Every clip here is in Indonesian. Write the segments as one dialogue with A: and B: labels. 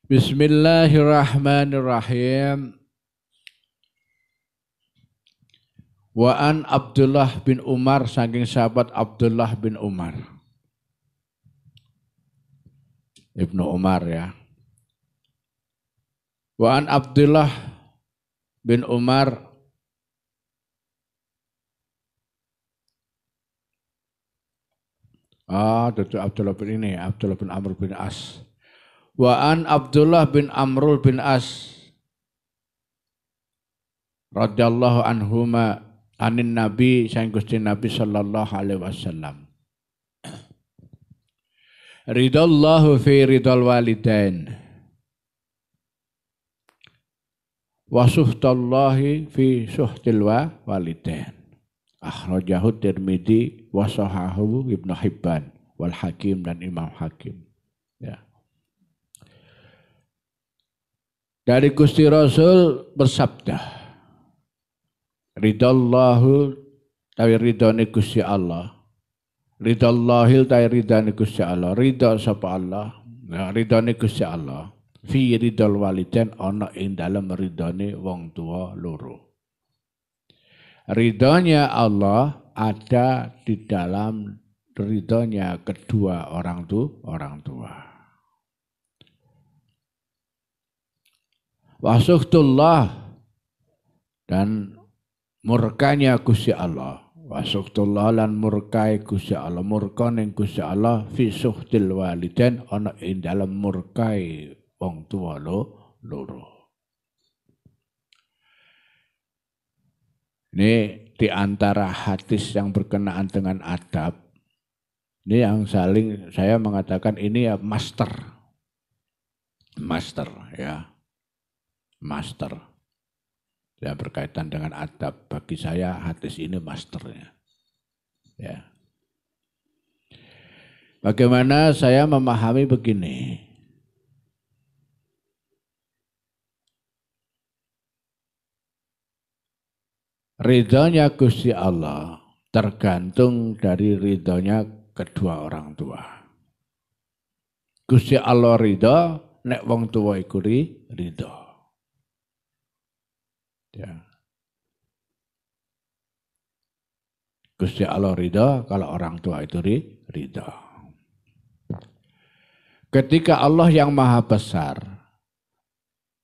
A: Bismillahirrahmanirrahim. Wa an Abdullah bin Umar, saking sahabat Abdullah bin Umar. Ibnu Umar ya. Wa an Abdullah bin Umar itu Abdullah bin ini, Abdullah bin Amr bin As. Wa an Abdullah bin Amr bin As radhiyallahu anhuma anin Nabi saking Gusti Nabi sallallahu alaihi wasallam. Ridallahu fi ridal walidain wa suhtallahi fi suhtil walidain. Akhrajahu Tirmidzi wa sahahahu Ibnu Hibban wal Hakim dan Imam Hakim. Ya. Dari Gusti Rasul bersabda, ridallahu tawi ridane Gusti Allah. Ridallahil tawi ridane Gusti Allah. Ridha sapa Allah, ya ridane Gusti Allah. Fi ridal walidain ana ing dalem ridane wong tua loro. Ridhonya Allah ada di dalam ridhonya kedua orang tua. Wasuhtullah dan murkanya Gusti Allah. Wasuhtullah lan murkai Gusti Allah. Murka ning Gusti Allah fi suhtil walidain ana ing dalem murkai wong tua loro. Ini di antara hadis yang berkenaan dengan adab. Ini yang saling saya mengatakan ini ya master ya. Master. Ya berkaitan dengan adab. Bagi saya hadis ini masternya. Ya. Bagaimana saya memahami begini. Ridhonya Gusti Allah tergantung dari ridhonya kedua orang tua. Gusti Allah ridho, nek wong tua iku ridho. Ya. Gusti Allah ridho kalau orang tua itu ridho. Ketika Allah yang maha besar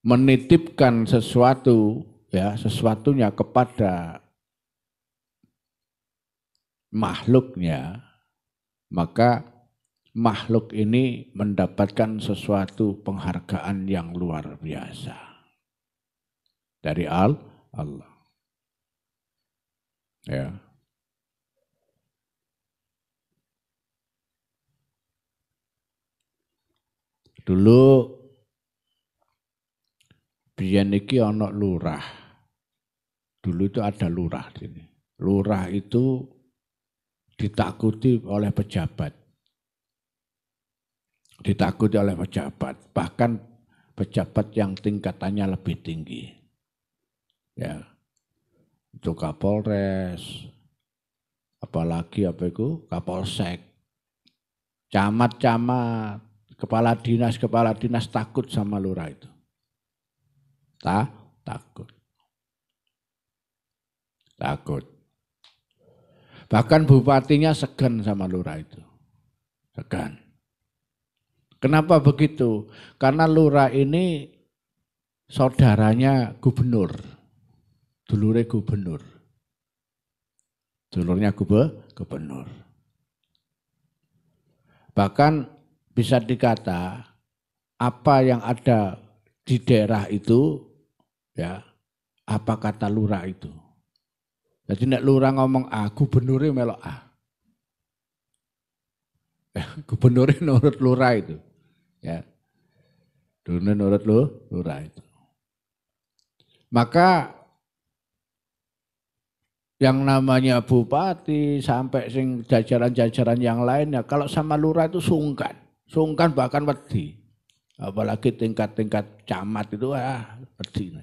A: menitipkan sesuatunya kepada makhluknya, maka makhluk ini mendapatkan sesuatu penghargaan yang luar biasa dari Allah. Ya. Dulu biyen iki ana lurah. Dulu itu ada lurah di sini. Lurah itu ditakuti oleh pejabat. Ditakuti oleh pejabat, bahkan pejabat yang tingkatannya lebih tinggi. Ya, itu Kapolres, apalagi Kapolsek, camat-camat, kepala dinas takut sama lurah itu. Takut. Bahkan bupatinya segan sama lurah itu. Segan. Kenapa begitu? Karena lurah ini saudaranya gubernur. Dulurnya gubernur. Dulurnya gubernur. Bahkan bisa dikata apa yang ada di daerah itu, ya, apa kata lurah itu. Jadi nek lurah ngomong A, gubernurnya melok A. Gubernurnya nurut lurah itu. Ya. Dulurnya nurut lurah itu. Maka yang namanya bupati sampai sing jajaran-jajaran yang lainnya kalau sama lurah itu sungkan bahkan wedi. Apalagi tingkat-tingkat camat itu wedi.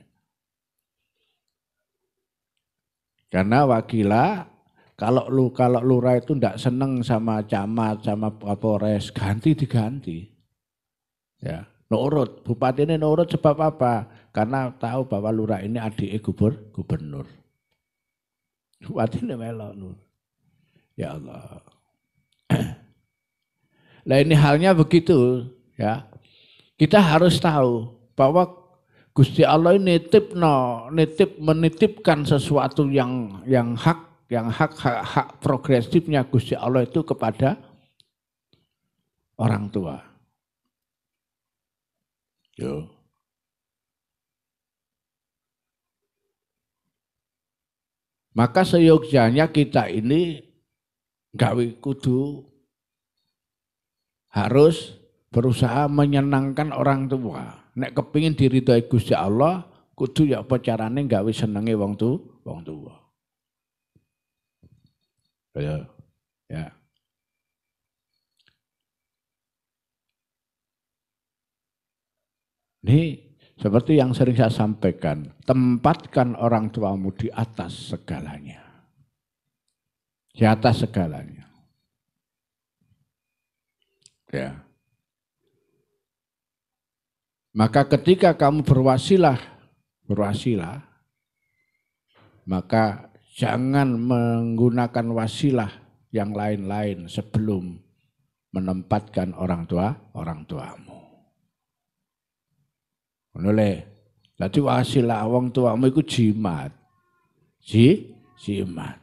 A: Karena wakilah kalau lurah itu tidak seneng sama camat sama Kapolres diganti. Ya. Nurut, bupati ini nurut sebab apa? Karena tahu bahwa lurah ini adik gubernur. Bupati ini melok nurut. Ya Allah. Nah ini halnya begitu ya. Kita harus tahu bahwa Gusti Allah ini menitipkan sesuatu yang hak progresifnya Gusti Allah itu kepada orang tua. Yo. Maka seyogyanya kita ini gawe kudu harus berusaha menyenangkan orang tua. Nek kepingin diridhoi Gusti Allah, kudu ya apa carane gawe senenge wong tua. Ya. Ini seperti yang sering saya sampaikan, tempatkan orang tuamu di atas segalanya. Di atas segalanya. Ya. Maka ketika kamu berwasilah, maka jangan menggunakan wasilah yang lain-lain sebelum menempatkan orang tuamu. Oleh, jadi wasilah wong tuamu itu jimat. Jimat.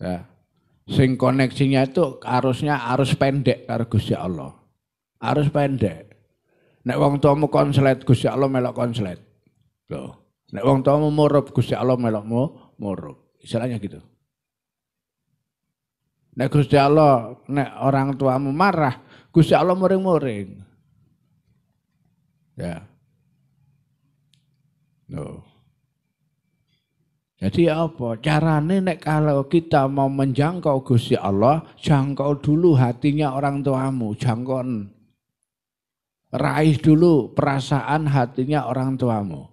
A: Ya. Sing koneksinya itu arus pendek karo Gusti Allah. Arus pendek. Nek wong tuamu konslet, Gusti Allah melok konslet. Loh. Nek wong tuamu murup, Gusti Allah melok murup. Istilahnya gitu. Nek Gusti Allah, nek orang tuamu marah, Gusti Allah muring-muring. Ya. Loh. Jadi apa? Carane nek kalau kita mau menjangkau Gusti Allah, jangkau dulu hatinya orang tuamu, jangkau. Raih dulu perasaan hatinya orang tuamu.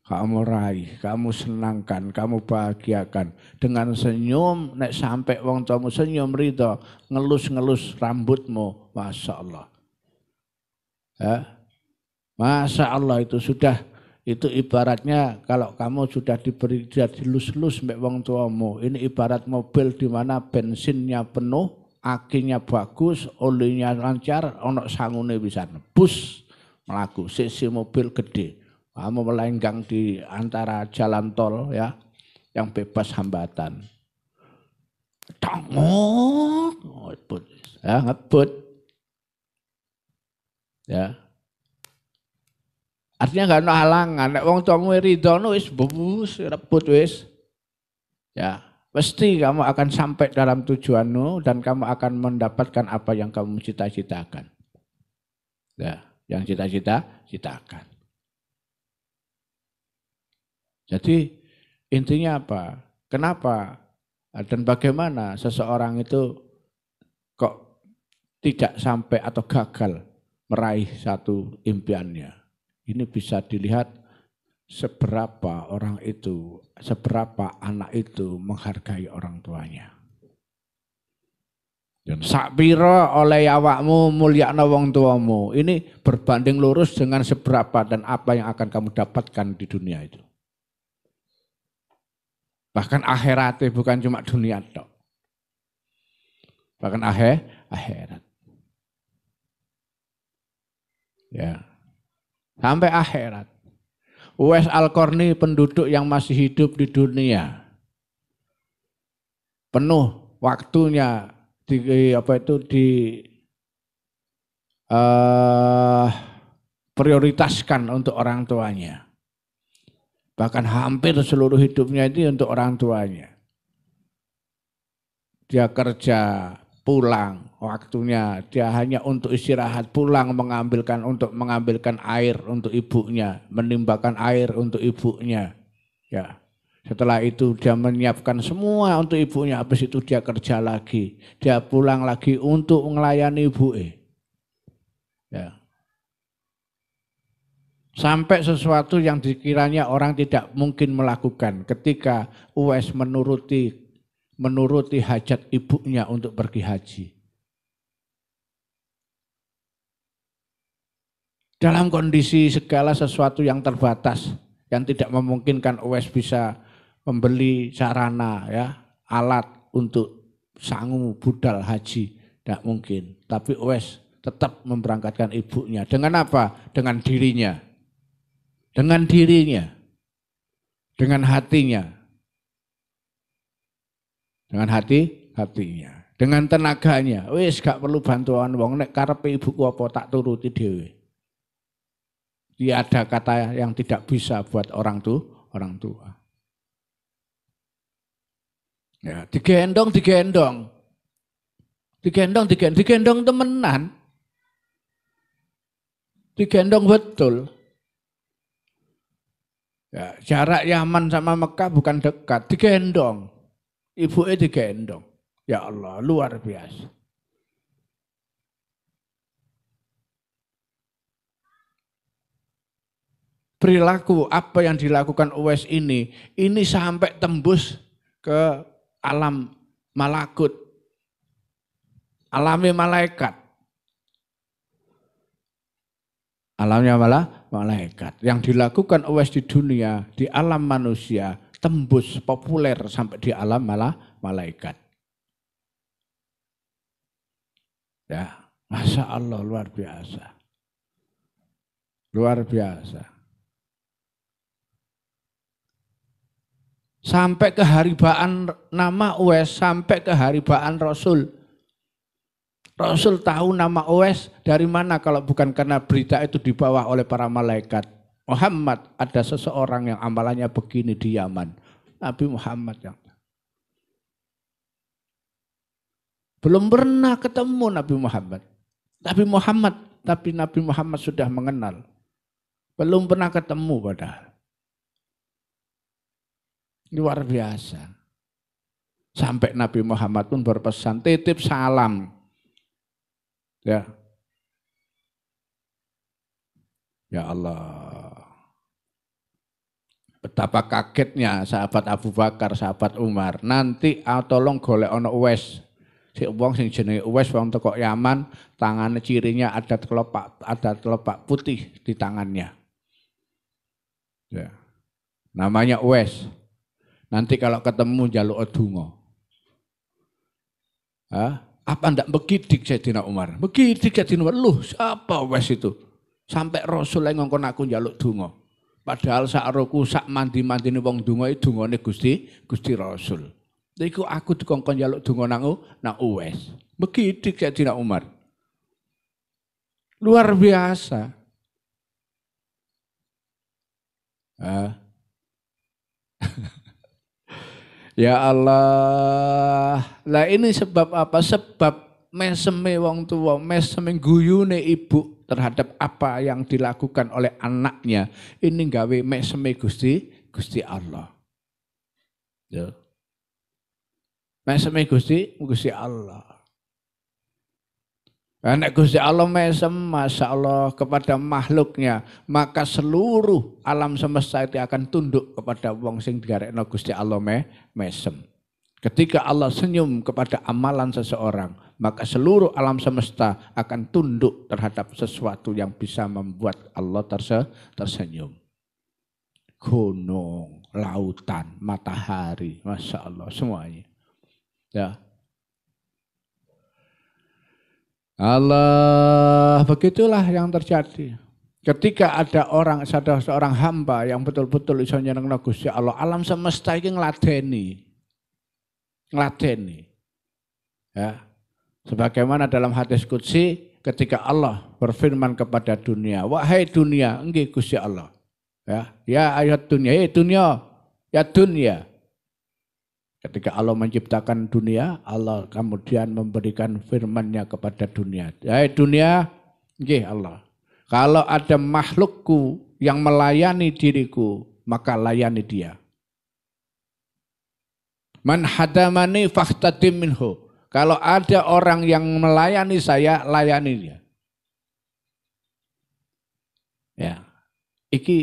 A: Kamu raih, kamu senangkan, kamu bahagiakan. Dengan senyum, nek sampai wong tuamu senyum ridho, ngelus-ngelus rambutmu, Masya Allah. Ya? Masya Allah itu sudah. Itu ibaratnya kalau kamu sudah dilus-lus mbek wong tuamu, ini ibarat mobil di mana bensinnya penuh, akinya bagus, olinya lancar, ono sangune bisa nebus melaku. Sisi mobil gede, kamu melenggang di antara jalan tol ya, yang bebas hambatan. Ngebut, ya ngebut, ya. Artinya enggak ada halangan, nek wong tuamu ridho wis bubus rebut wis. Ya, pasti kamu akan sampai dalam tujuanmu dan kamu akan mendapatkan apa yang kamu cita-citakan. Ya, yang cita-citakan. Jadi intinya apa? Kenapa dan bagaimana seseorang itu kok tidak sampai atau gagal meraih satu impiannya? Ini bisa dilihat seberapa orang itu, seberapa anak itu menghargai orang tuanya. Dan sakpira oleh awakmu mulyakna wong tuamu. Ini berbanding lurus dengan seberapa dan apa yang akan kamu dapatkan di dunia itu. Bahkan akhiratnya bukan cuma dunia tok. Bahkan akhirat. Ya. Sampai akhirat. Uwais Al-Qarni penduduk yang masih hidup di dunia. Penuh waktunya prioritaskan untuk orang tuanya. Bahkan hampir seluruh hidupnya itu untuk orang tuanya. Dia kerja, pulang waktunya, dia hanya untuk istirahat, pulang mengambilkan air untuk ibunya, menimbakan air untuk ibunya. Ya. Setelah itu dia menyiapkan semua untuk ibunya, habis itu dia kerja lagi, dia pulang lagi untuk melayani ibunya. Ya. Sampai sesuatu yang dikiranya orang tidak mungkin melakukan ketika Uwais menuruti hajat ibunya untuk pergi haji. Dalam kondisi segala sesuatu yang terbatas, yang tidak memungkinkan Uwais bisa membeli sarana ya, alat untuk sanggup budal haji, tidak mungkin. Tapi Uwais tetap memberangkatkan ibunya. Dengan apa? Dengan dirinya. Dengan dirinya. Dengan hatinya. Dengan hatinya. Dengan tenaganya. Wis gak perlu bantuan wong, nek karepe ibuku apa tak turuti dhewe. Tidak ada kata yang tidak bisa buat orang tua. Ya, digendong temenan. Digendong betul. Ya, jarak Yaman sama Mekah bukan dekat, digendong. Ibunya digendong. Ya Allah, luar biasa. Perilaku apa yang dilakukan Uwais ini sampai tembus ke alam malakut, alami malaikat. Alamnya malaikat. Yang dilakukan Uwais di dunia, di alam manusia, tembus populer sampai di alam malaikat. Ya, Masya Allah, luar biasa. Luar biasa. Sampai keharibaan nama Uwais, sampai keharibaan Rasul. Rasul tahu nama Uwais dari mana kalau bukan karena berita itu dibawa oleh para malaikat. Muhammad, ada seseorang yang amalannya begini di Yaman. Nabi Muhammad yang belum pernah ketemu Nabi Muhammad. Tapi Nabi Muhammad sudah mengenal. Belum pernah ketemu padahal. Luar biasa. Sampai Nabi Muhammad pun berpesan, titip salam. Ya. Ya Allah. Betapa kagetnya sahabat Abu Bakar, sahabat Umar. Nanti tolong golek ono Uwais. Si wong sing jenenge Uwais wong teko Yaman, tangannya cirinya ada telapak putih di tangannya. Ya. Namanya Uwais. Nanti kalau ketemu jaluk donga. Apa ndak begidik Sayyidina Umar? Begidik Sayyidina Umar. Loh, siapa Uwais itu? Sampai Rasul yang ngongkon aku jaluk donga. Padahal sak rohku sak mandi-mandine wong donga iki dongane Gusti Rasul. Iku aku dikongkon jaluk donga nang Uwais. Begidik Sayyidina Umar. Luar biasa. Ya Allah, lah ini sebab apa? Sebab meseme wong tua, meseme guyune ibu terhadap apa yang dilakukan oleh anaknya. Ini gawe meseme Gusti Allah. Ya. Meseme Gusti Allah. Nek Gusti Allah mesem, Masya Allah, kepada makhluknya, maka seluruh alam semesta itu akan tunduk kepada wong sing digarekno Gusti Allah mesem. Ketika Allah senyum kepada amalan seseorang, maka seluruh alam semesta akan tunduk terhadap sesuatu yang bisa membuat Allah tersenyum. Gunung, lautan, matahari, Masya Allah, semuanya. Ya. Allah, begitulah yang terjadi. Ketika ada seorang hamba yang betul-betul iso nyenengno Gusti Allah, alam semesta iki ngladeni. Ya. Sebagaimana dalam hadis qudsi ketika Allah berfirman kepada dunia, wahai dunia, nggih Gusti Allah. Ya ayat dunia, dunia, ya dunia. Ketika Allah menciptakan dunia, Allah kemudian memberikan firman-Nya kepada dunia. Hai dunia, nggih Allah. Kalau ada makhlukku yang melayani diriku, maka layani dia. Man hadamani fakhtadim minhu. Kalau ada orang yang melayani saya, layani dia. Ya. Iki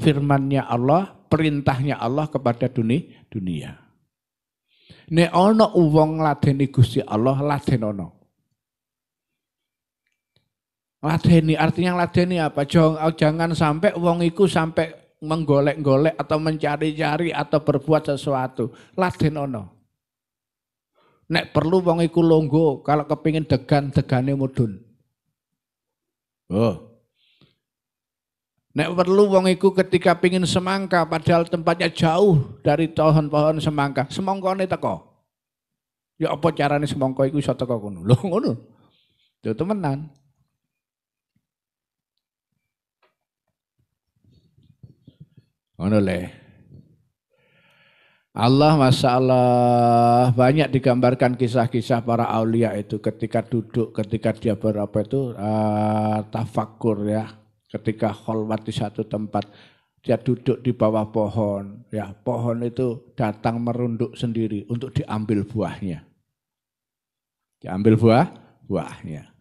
A: firman-Nya Allah, perintahnya Allah kepada dunia. Nek ana wong ngladeni Gusti Allah, ladenono. Ladeni artinya ladeni apa? Jangan sampai wong iku sampai menggolek-golek atau mencari-cari atau berbuat sesuatu. Ladenono. Nek perlu wong iku longgo, kalau kepingin degane mudhun. Oh. Nek perlu wong iku ketika pingin semangka padahal tempatnya jauh dari pohon-pohon semangka, semongkone teko. Ya apa carane semangka iku iso teko kono? Lho ngono. Yo temenan. Ngono le. Allah Masya Allah banyak digambarkan kisah-kisah para aulia itu ketika duduk, ketika dia berapa itu tafakur ya, ketika kholwat di satu tempat, dia duduk di bawah pohon, ya pohon itu datang merunduk sendiri untuk diambil buahnya, diambil buahnya,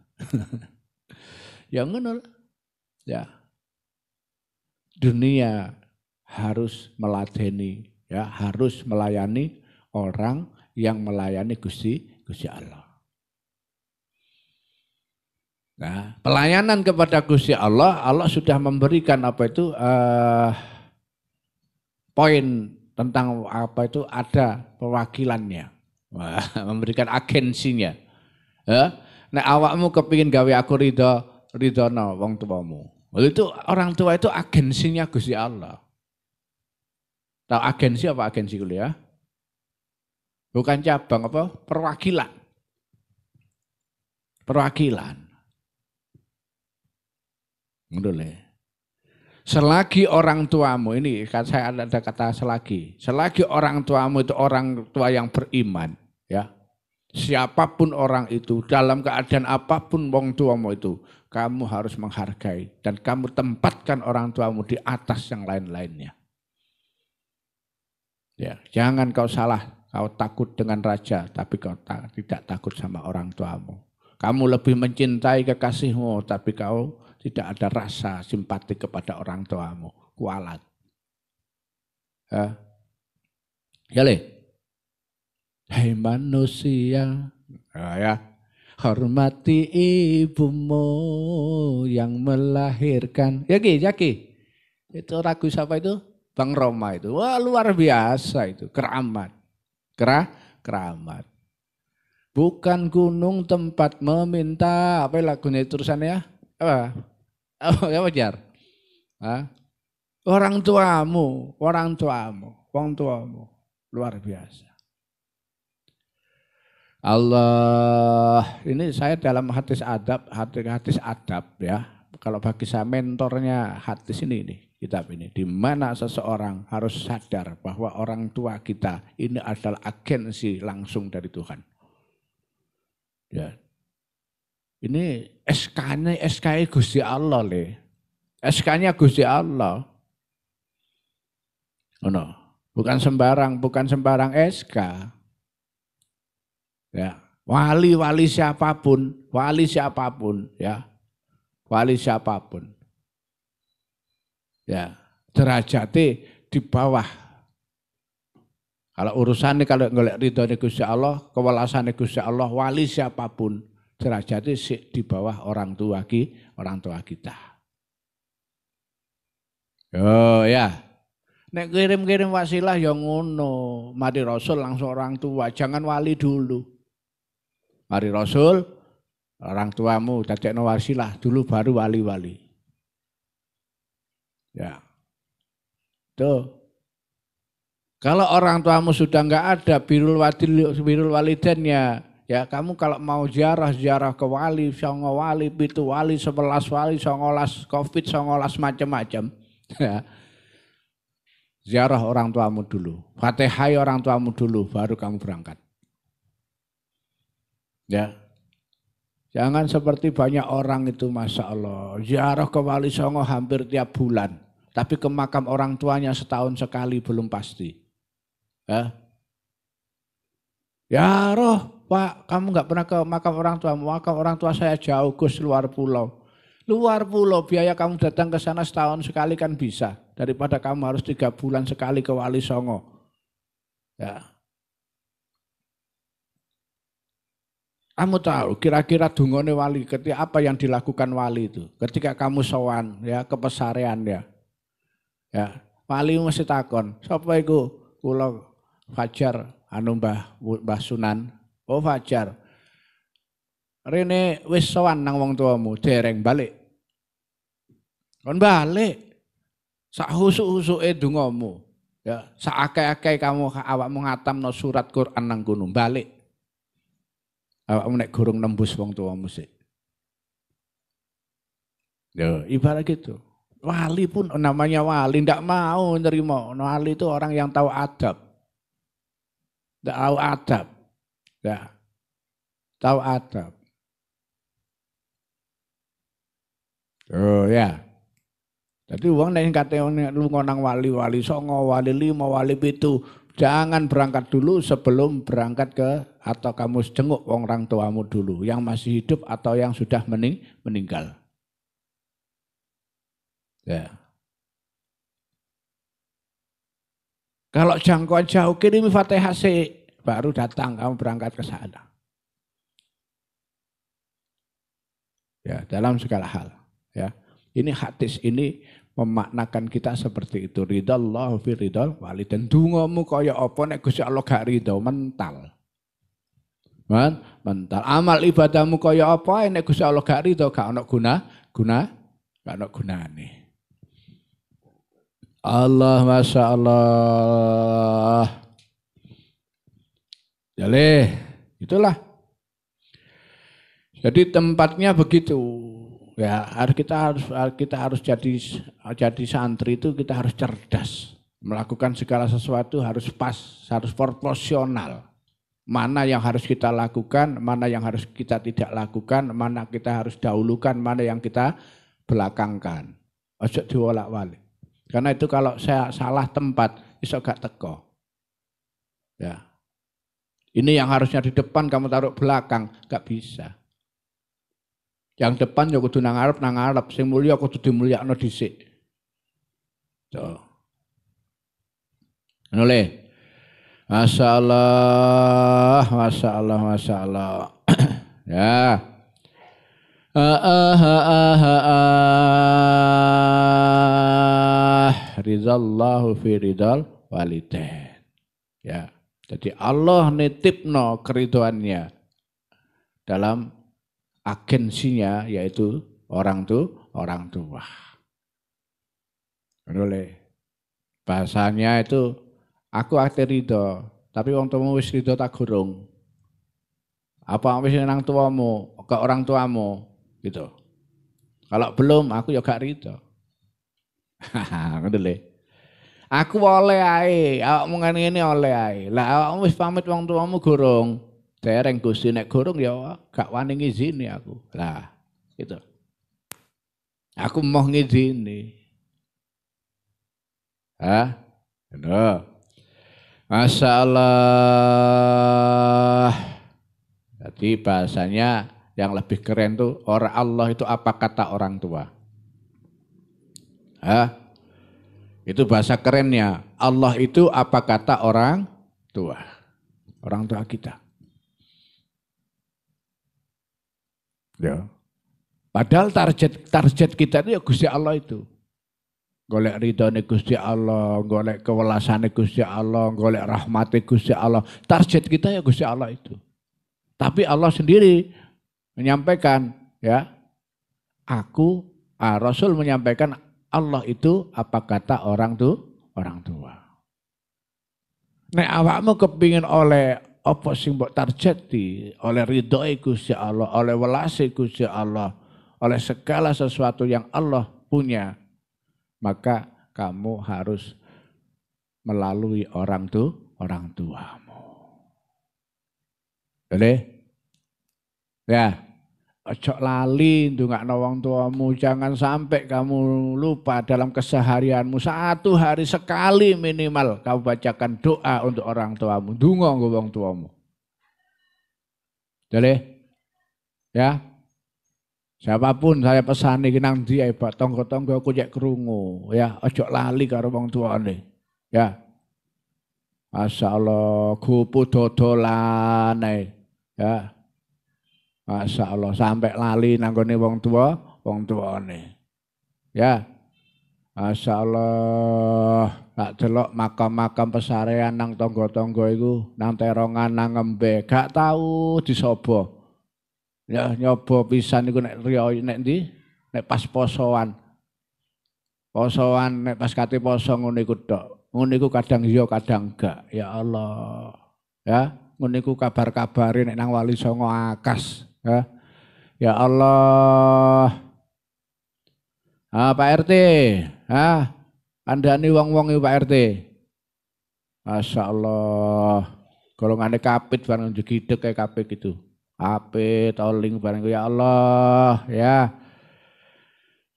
A: ya ngono, ya dunia harus meladeni. Ya, harus melayani orang yang melayani Gusti Allah. Nah, pelayanan kepada Gusti Allah, Allah sudah memberikan apa itu poin tentang apa itu ada perwakilannya, memberikan agensinya. Ya, nah awakmu kepingin gawe aku ridhono wong tuamu. Itu orang tua itu agensinya Gusti Allah. Tahu agensi apa agensi kuliah? Bukan cabang apa? Perwakilan. Perwakilan. Ngene. Selagi orang tuamu ini saya ada kata selagi orang tuamu itu orang tua yang beriman, ya. Siapapun orang itu dalam keadaan apapun wong tuamu itu, kamu harus menghargai dan kamu tempatkan orang tuamu di atas yang lain-lainnya. Ya, jangan kau salah, kau takut dengan raja, tapi kau tidak takut sama orang tuamu. Kamu lebih mencintai kekasihmu, tapi kau tidak ada rasa simpati kepada orang tuamu. Kualat. Ya le. Hai manusia, ya, hormati ibumu yang melahirkan. Ya Ki. Itu ragu siapa itu? Bang Roma itu, wah luar biasa itu, keramat, keramat. Bukan gunung tempat meminta, apa lagunya terusannya ya? Apa Jar? Orang tuamu, luar biasa. Allah, ini saya dalam hadis adab ya. Kalau bagi saya mentornya hadis ini. Kitab ini, di mana seseorang harus sadar bahwa orang tua kita ini adalah agensi langsung dari Tuhan. Ya, ini SK-nya Gusti Allah le, SK-nya Gusti Allah. Oh no, bukan sembarang SK. Ya, wali siapapun, ya, wali siapapun. Ya, derajatnya di bawah. Kalau urusannya kalau ngolek ridhonya Gusti Allah, kewelasannya Gusti Allah, wali siapapun, derajatnya di bawah orang tua kita. Oh ya. Nek kirim wasilah yang ngono, mari Rasul langsung orang tua, jangan wali dulu. Mari Rasul, orang tuamu dadekno wasilah dulu baru wali-wali. Ya, tuh. Kalau orang tuamu sudah enggak ada birrul walidainnya, ya kamu kalau mau ziarah ke wali, songo wali, pitu wali, 11 wali, 19 Covid, 19 macam-macam. Ya. Ziarah orang tuamu dulu, Fatihai orang tuamu dulu, baru kamu berangkat. Ya. Jangan seperti banyak orang itu, Masya Allah, ziarah ke wali songo hampir tiap bulan. Tapi ke makam orang tuanya setahun sekali belum pasti. Ya roh, Pak, kamu nggak pernah ke makam orang tua. Makam orang tua saya jauh, Gus, luar pulau. Luar pulau, biaya kamu datang ke sana setahun sekali kan bisa. Daripada kamu harus 3 bulan sekali ke Wali Songo. Ya. Kamu tahu kira-kira dungane wali ketika apa yang dilakukan wali itu? Ketika kamu sowan ya ke pesarean ya. Ya, wali mesti takon, sapa iku? Kula Fajar anu Mbah Sunan. Oh Fajar. Rene wis sowan nang wong tuamu, dereng balik. Kon balik. Sak husuk-husuke dongamu. Ya, sak akeh-akeh kamu awakmu ngatamno surat Quran nang kono, balik. Awakmu nek gurung nembus wong tuamu sik. Ya, ibarat gitu. Wali pun namanya wali, ndak mau nerima. Wali itu orang yang tahu adab. Ndak tahu adab. Ya. Tahu adab. Oh ya. Jadi wong nek katene lunga nang wali-wali songo, wali 5, wali 7, jangan berangkat dulu sebelum berangkat ke atau kamu jenguk orang tuamu dulu yang masih hidup atau yang sudah meninggal. Ya. Kalau jangkauan jauh kirim Fatihah sih, baru datang kamu berangkat ke sana. Ya, dalam segala hal. Ya, ini hadis ini memaknakan kita seperti itu. Ridallahu fi ridal walidin. Dungamu kaya apa nek Gusti Allah gak ridho, mental. Mental. Amal ibadahmu kaya apa nek Gusti Allah gak ridho, gak ono gak ono gunane. Allah Masya Allah. Jadi itulah. Jadi tempatnya begitu. Ya, kita harus jadi santri itu kita harus cerdas. Melakukan segala sesuatu harus pas, harus proporsional. Mana yang harus kita lakukan, mana yang harus kita tidak lakukan, mana kita harus dahulukan, mana yang kita belakangkan. Ojo diwolak-walik. Karena itu kalau saya salah tempat, iso gak teko. Ya. Ini yang harusnya di depan kamu taruh belakang, gak bisa. Yang depan ya kudu nang ngarep, sing mulya kudu dimulyakno dhisik. Tuh. Noleh. Masyaallah, masyaallah, masyaallah. Ya. Rizallahu fi ridal walidain. Ya. Jadi Allah nitipno keriduannya dalam agensinya yaitu orang tua. Oleh bahasanya itu aku ate ridho, tapi wong tuamu wis ridho tak gurung. Apa wis nang tuamu, ke orang tuamu gitu. Kalau belum aku ya gak ridho. Ngono lho. Aku oleh ae, awakmu ngene oleh ae. Lah awakmu wis pamit wong tuamu gurung. Dereng Gusti nek gurung ya gak wani ngizini aku. Lah, gitu. Aku mau ngizini. Hah? Bener. Masyaallah. Jadi bahasanya yang lebih keren tuh orang Allah itu apa kata orang tua. Hah? Itu bahasa kerennya. Allah itu apa kata orang tua. Orang tua kita. Ya. Padahal target kita itu ya Gusti Allah itu. Golek ridhone Gusti Allah, golek kewelasane Gusti Allah, golek rahmate Gusti Allah. Target kita ya Gusti Allah itu. Tapi Allah sendiri menyampaikan ya, Rasul menyampaikan Allah itu apa kata orang tua. Nek awakmu kepingin oleh apa sing mbok targeti, oleh ridhoe Gusti Allah, oleh welase Gusti Allah, oleh segala sesuatu yang Allah punya, maka kamu harus melalui orang tuamu. Boleh? Ya, ojo lali ndongakno wong tuamu, jangan sampai kamu lupa dalam keseharianmu 1 hari sekali minimal kamu bacakan doa untuk orang tuamu, ndonga nggo wong tuamu. Boleh? Ya. Siapapun saya pesan iki nang ndi ae tangga-tangga aku cek krungu, ya ojo lali karo wong tuane. Ya. Masyaallah, gopo dodolan ae. Ya. Masya Allah, sampai lali nanggone wong tuane. Ya, Masya Allah, tak delok makam-makam pesarean nang tonggo-tonggo iku, nang terongan, nang ngembe, gak tahu disobo. Ya nyoba pisan iku nek riyo nek ndi? Nek pas posoan. Posoan nek pas kate poso ngono iku tok. Ngono iku kadang iya kadang enggak. Ya Allah. Ya, ngono iku kabar-kabare nek nang Wali Songo akas, ya. Ya Allah. Ah Pak RT, kandhani wong-wong iki Pak RT. Masya Allah. Golongane kapit barang jegideg kayak kapit gitu. Kapit, oling barang ya Allah, ya.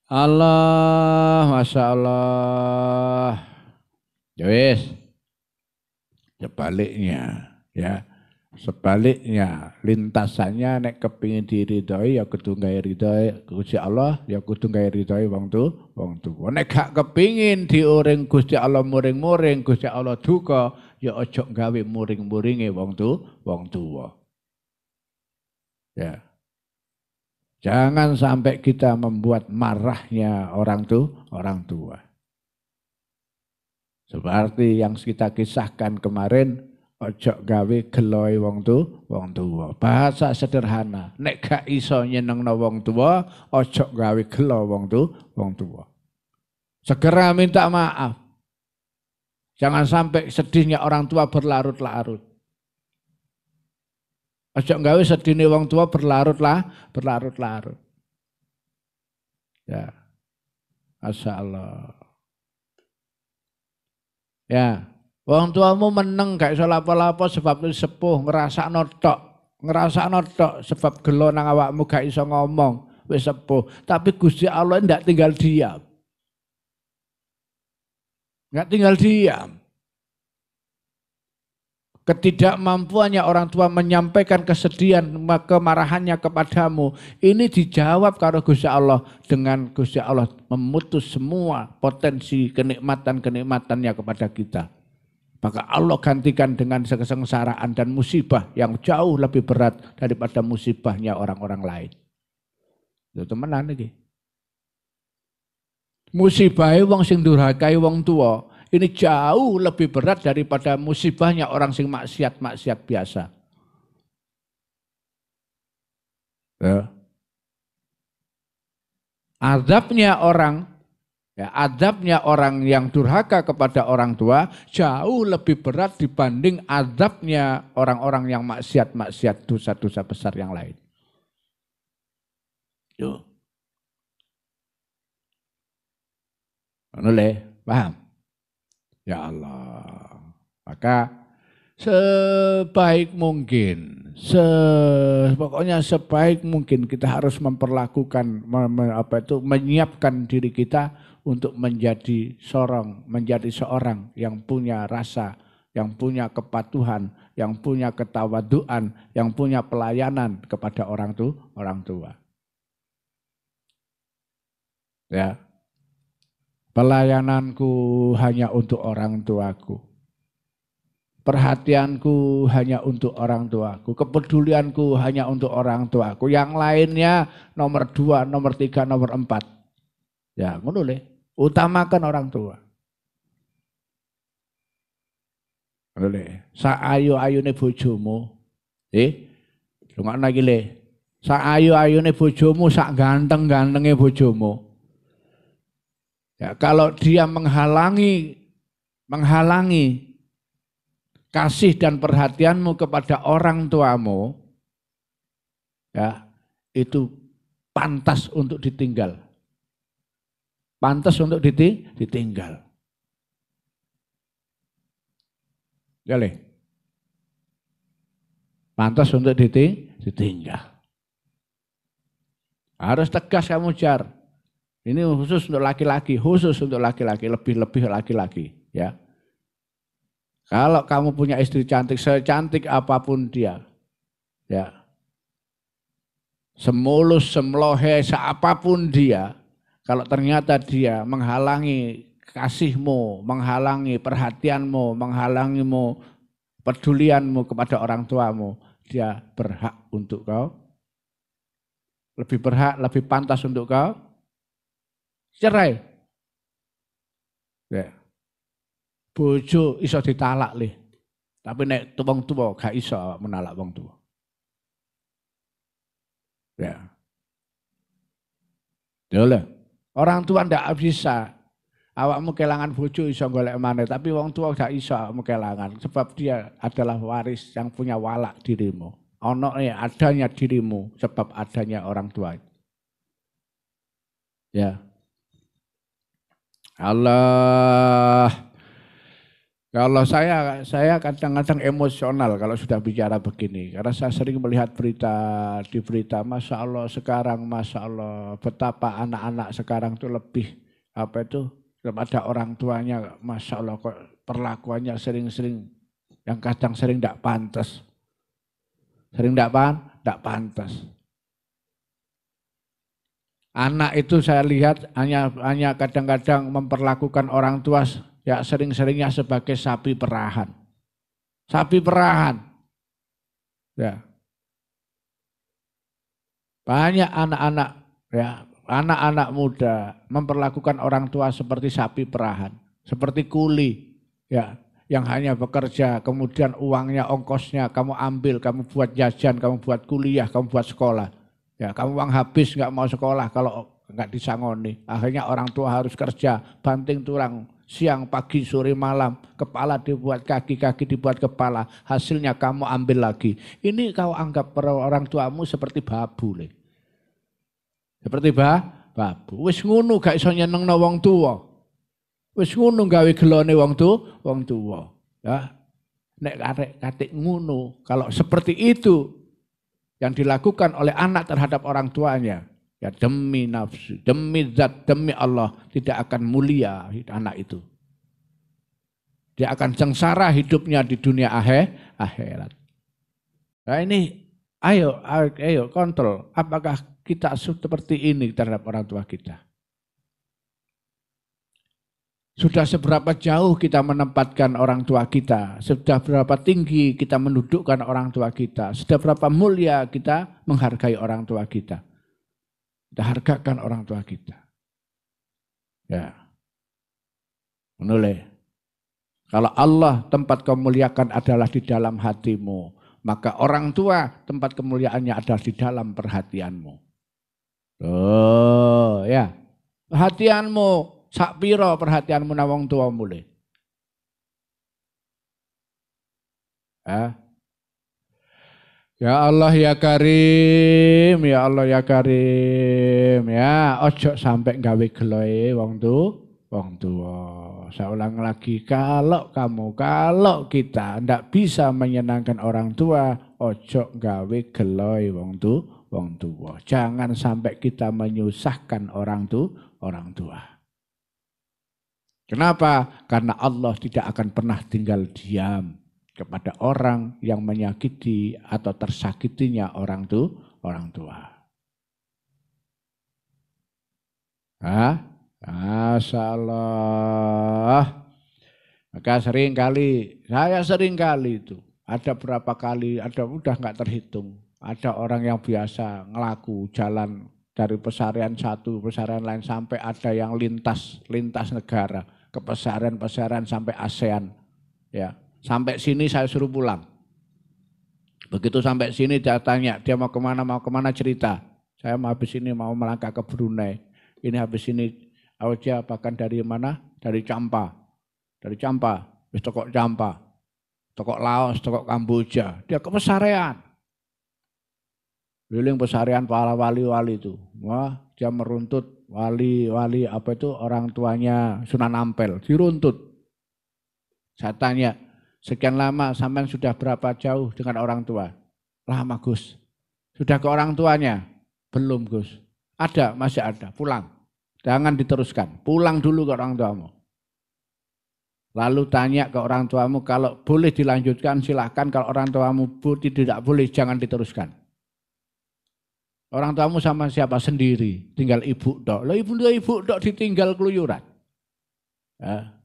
A: Allah, Masya Allah. Ya wis. Sebaliknya, ya. Sebaliknya, lintasannya nek kepingin diridhoi ya kudu gawe ridhoi Gusti Allah, ya kudu gawe ridhoi wong tuwa. Nek gak kepingin diuring Gusti Allah muring-muring, Gusti Allah duka, ya ojo gawe muring-muringe wong tuwa. Ya. Jangan sampai kita membuat marahnya orang tua. Seperti yang kita kisahkan kemarin, ojo gawe geloy wong tuwa. Bahasa sederhana, nek gak iso nyenengno wong tuwa, ojo gawe gelo wong tuwa. Segera minta maaf. Jangan sampai sedihnya orang tua berlarut-larut. Ojo gawe sedihnya wong tua berlarut-larut. Ya. Masya Allah. Ya. Wong tuamu meneng gak iso lapo-lapo sebab lu sepuh ngerasakno tok sebab gelo nang awakmu gak iso ngomong wis sepuh. Tapi Gusti Allah ndak tinggal diam. Nggak tinggal diam. Ketidakmampuannya orang tua menyampaikan kesedihan, kemarahannya kepadamu, ini dijawab karo Gusti Allah dengan Gusti Allah memutus semua potensi kenikmatan-kenikmatannya kepada kita. Maka Allah gantikan dengan kesengsaraan dan musibah yang jauh lebih berat daripada musibahnya orang-orang lain. Itu temenan iki. Musibahe wong sing durhakai wong tua ini jauh lebih berat daripada musibahnya orang sing maksiat biasa. Ya. Adabnya orang yang durhaka kepada orang tua jauh lebih berat dibanding adabnya orang-orang yang maksiat dosa-dosa besar yang lain. Yo. Paham? Ya Allah. Maka sebaik mungkin, pokoknya sebaik mungkin kita harus memperlakukan, menyiapkan diri kita untuk menjadi seorang yang punya rasa, yang punya kepatuhan, yang punya ketawaduan, yang punya pelayanan kepada orang tua. Ya. Pelayananku hanya untuk orang tuaku. Perhatianku hanya untuk orang tuaku. Kepedulianku hanya untuk orang tuaku. Yang lainnya nomor 2, nomor 3, nomor 4. Ya, ngono le. Utamakan orang tua. Ngono le. Saayu-ayune bojomu. Rungokno iki le. Saayu-ayune bojomu, sak ganteng-gantenge bojomu. Ya, kalau dia menghalangi kasih dan perhatianmu kepada orang tuamu, ya itu pantas untuk ditinggal. Pantas untuk ditinggal. Ya le. Pantas untuk ditinggal. Harus tegas kamu Jar. Ini khusus untuk laki-laki, lebih-lebih laki-laki, ya. Kalau kamu punya istri cantik, secantik apapun dia, ya, semulus, semlohe, seapapun dia, kalau ternyata dia menghalangi kasihmu, menghalangi perhatianmu, menghalangimu, pedulianmu kepada orang tuamu, dia berhak untuk kau lebih berhak, lebih pantas untuk kau cerai. Ya. Bojo iso ditalak le. Tapi nek wong tuwa gak iso menalak wong tuwa. Ya. Dole. Orang tua ndak bisa. Awakmu kelangan bojo iso golek maneh, tapi wong tua gak iso awakmu kelangan sebab dia adalah waris yang punya walak dirimu. Ono adanya dirimu sebab adanya orang tua. Ya. Allah. Kalau saya kadang-kadang emosional kalau sudah bicara begini. Karena saya sering melihat di berita, Masya Allah sekarang, Masya Allah, betapa anak-anak sekarang itu lebih, kepada orang tuanya, Masya Allah, kok perlakuannya sering-sering, yang kadang sering tidak pantas. Sering tidak pantas. Anak itu saya lihat hanya kadang-kadang memperlakukan orang tua ya sering-seringnya sebagai sapi perahan. Sapi perahan. Ya. Banyak anak-anak muda memperlakukan orang tua seperti sapi perahan, seperti kuli, ya, yang hanya bekerja, kemudian uangnya, ongkosnya kamu ambil, kamu buat jajan, kamu buat kuliah, kamu buat sekolah. Ya, kamu uang habis nggak mau sekolah kalau nggak disangoni. Akhirnya orang tua harus kerja, banting tulang. Siang, pagi, sore, malam, kepala dibuat kaki, kaki dibuat kepala, hasilnya kamu ambil lagi. Ini kau anggap orang tuamu seperti babu. Seperti babu. Wis ngono gak iso nyenengno wong tua. Wis ngono gawe gelone wong tua. Ya. Nek katik ngono, kalau seperti itu yang dilakukan oleh anak terhadap orang tuanya, ya demi nafsu, demi zat, demi Allah tidak akan mulia anak itu. Dia akan sengsara hidupnya di dunia akhirat. Nah ini ayo kontrol. Apakah kita seperti ini terhadap orang tua kita? Sudah seberapa jauh kita menempatkan orang tua kita? Sudah berapa tinggi kita mendudukkan orang tua kita? Sudah berapa mulia kita menghargai orang tua kita? Kita hargakan orang tua kita. Ya. Menulis. Kalau Allah tempat kemuliaan adalah di dalam hatimu, maka orang tua tempat kemuliaannya adalah di dalam perhatianmu. Oh ya, perhatianmu sak piro perhatianmu nang wong tuamu le. Ya Allah ya Karim, ya Allah ya Karim, ya ojo sampai gawe geloe wong tua. Saya ulang lagi, kalau kita ndak bisa menyenangkan orang tua, ojo gawe geloe wong tua. Jangan sampai kita menyusahkan orang tua. Kenapa? Karena Allah tidak akan pernah tinggal diam kepada orang yang menyakiti atau tersakitinya orang tua. Masya Allah. Maka saya sering kali itu, ada berapa kali, udah nggak terhitung. Ada orang yang biasa ngelaku jalan dari pesarian satu, pesarian lain sampai ada yang lintas negara ke pesarian sampai ASEAN. Ya, sampai sini saya suruh pulang. Begitu sampai sini dia tanya, dia mau kemana cerita. Saya mau habis ini mau melangkah ke Brunei. Ini habis ini dia bahkan dari mana? Dari Campa. Wis tokok Campa. Tokok Laos, tokok Kamboja. Dia ke pesarian. Keliling pesarian para wali-wali itu. Wah, dia meruntut wali-wali orang tuanya Sunan Ampel, diruntut. Saya tanya, sekian lama sampean sudah berapa jauh dengan orang tua? Lama Gus. Sudah ke orang tuanya? Belum Gus. Masih ada, pulang. Jangan diteruskan, pulang dulu ke orang tuamu. Lalu tanya ke orang tuamu, kalau boleh dilanjutkan silahkan, kalau orang tuamu tidak boleh jangan diteruskan. Orang tuamu sama siapa? Sendiri, tinggal ibu dok. Lah ibu dok ditinggal keluyuran. Ya.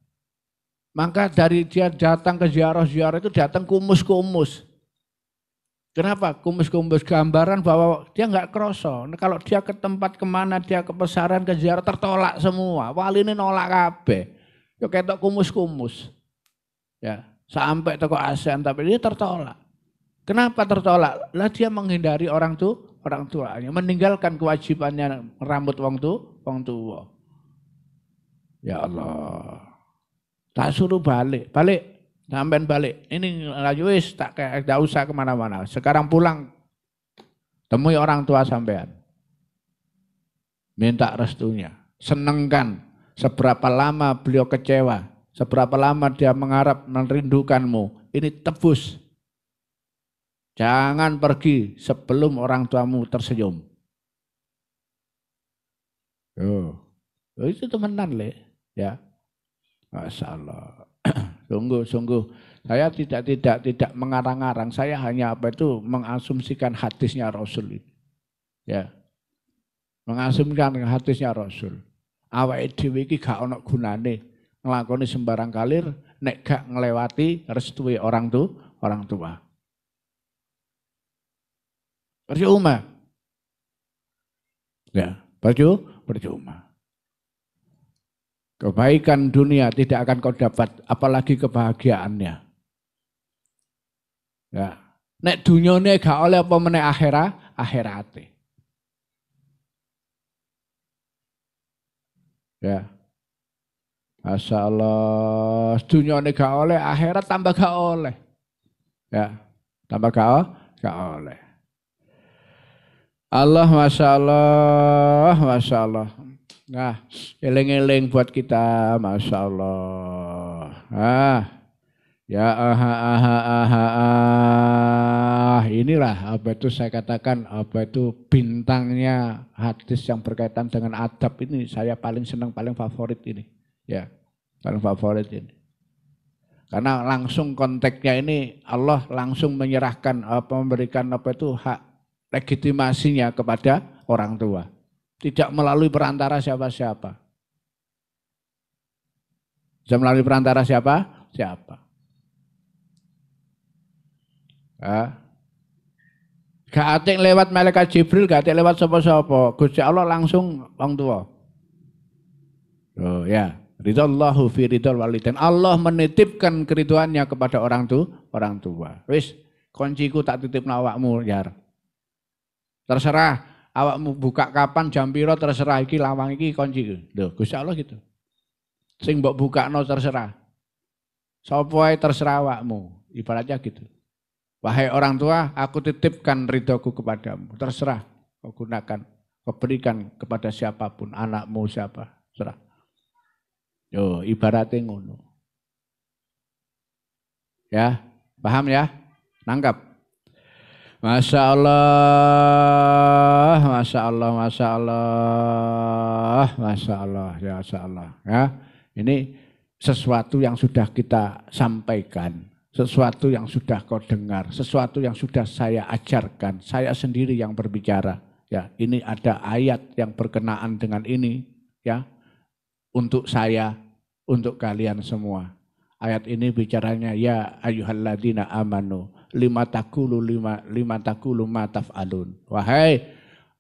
A: Maka dari dia datang ke ziarah itu datang kumus-kumus. Kenapa? Kumpus-kumpus gambaran bahwa dia nggak kroso. Nah, kalau dia ke tempat kemana, dia ke pesaran, ke ziarah, tertolak semua. Wali ini nolak kabeh. Yo ketok kumus-kumus. Ya, sampai toko ASEAN tapi dia tertolak. Kenapa tertolak? Lah dia menghindari orang tuanya, meninggalkan kewajibannya rambut wong tua. Ya Allah. Tak suruh balik. Sampai balik, ini wis tak usah kemana-mana. Sekarang pulang, temui orang tua sampean. Minta restunya. Senengkan seberapa lama beliau kecewa. Seberapa lama dia mengharap merindukanmu. Ini tebus. Jangan pergi sebelum orang tuamu tersenyum. Itu temenan le. Ya. Masya Allah. Sungguh saya tidak mengarang-arang, saya hanya mengasumsikan hadisnya Rasul ini. Ya. Mengasumsikan hadisnya Rasul. Awake dhewe iki gak ana gunane nglakoni sembarang kalir nek gak nglewati restui orang tua. Percuma. Ya, percuma. Kebaikan dunia tidak akan kau dapat, apalagi kebahagiaannya. Ya. Nek dunyane gak oleh apa meneh akhirate. Ya. Masya Allah, dunyane gak oleh, akhirat tambah gak oleh. Ya, tambah gak oleh. Allah, Masya Allah, Masya Allah. Nah, eling-eling buat kita, Masya Allah. Inilah saya katakan bintangnya hadis yang berkaitan dengan adab ini saya paling senang, paling favorit ini. Ya, paling favorit ini. Karena langsung konteksnya ini Allah langsung menyerahkan memberikan hak legitimasinya kepada orang tua. Tidak melalui perantara siapa-siapa. Bisa melalui perantara siapa? Gak atik lewat malaikat Jibril, gak atik lewat sapa-sapa. Gusti Allah langsung wong tua. Oh ya, ridallahu fi ridal walidain. Allah menitipkan keriduannya kepada orang tua. Wis, kunciku tak titipna awakmu, Jar. Terserah awakmu buka kapan, jam piro terserah, iki lawang iki kunci. Lho, Gusti Allah gitu. Sing mbok bukakno terserah. Sapa wae terserah awakmu, ibaratnya gitu. Wahai orang tua, aku titipkan ridhoku kepadamu. Terserah kau gunakan, kau berikan kepada siapapun, anakmu siapa, terserah. Yo, ibaratnya ngono. Ya, paham ya? Nangkap. Masya Allah, Masya Allah, Masya Allah, Masya Allah, ya Masya Allah. Ya, ini sesuatu yang sudah kita sampaikan, sesuatu yang sudah kau dengar, sesuatu yang sudah saya ajarkan, saya sendiri yang berbicara. Ya, ini ada ayat yang berkenaan dengan ini, ya, untuk saya, untuk kalian semua. Ayat ini bicaranya ya ayyuhalladzina amanu lima takulu ma taf'alun. Wahai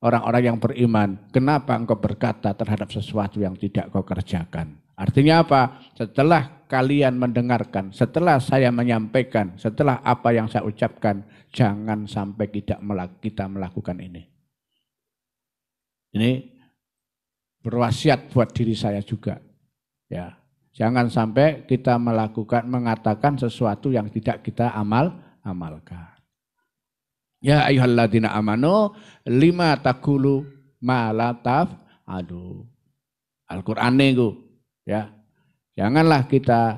A: orang-orang yang beriman, kenapa engkau berkata terhadap sesuatu yang tidak kau kerjakan? Artinya apa? Setelah kalian mendengarkan, setelah saya menyampaikan, setelah apa yang saya ucapkan, jangan sampai kita melakukan ini. Ini berwasiat buat diri saya juga. Ya. Jangan sampai kita mengatakan sesuatu yang tidak kita amalkan. Ya ayyuhalladzina amanu lima taqulu ma la taf'alu. Al-Qur'an itu ya. Janganlah kita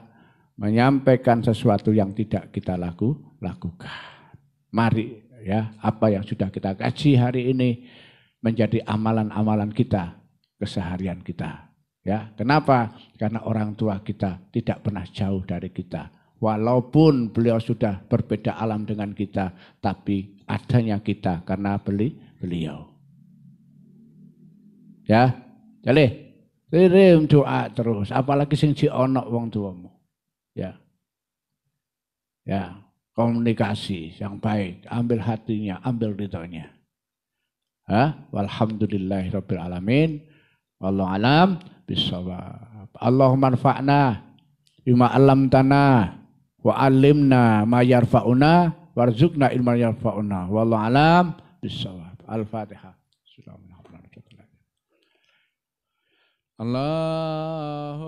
A: menyampaikan sesuatu yang tidak kita lakukan. Mari ya, apa yang sudah kita kaji hari ini menjadi amalan-amalan kita, keseharian kita. Ya, kenapa? Karena orang tua kita tidak pernah jauh dari kita. Walaupun beliau sudah berbeda alam dengan kita, tapi adanya kita karena beliau. Ya, jadi kirim doa terus, apalagi sing ono wong tuamu. Ya. Ya, komunikasi yang baik, ambil hatinya, ambil ridhonya. Walhamdulillahirabbil alamin. Wallahu alam bissawab. Allahumma anfa'na bima 'allamtana wa 'allimna ma yarfa'una warzuqna ilman yarfa'una. Wallahu alam bissawab. Al-Fatihah. Allahumma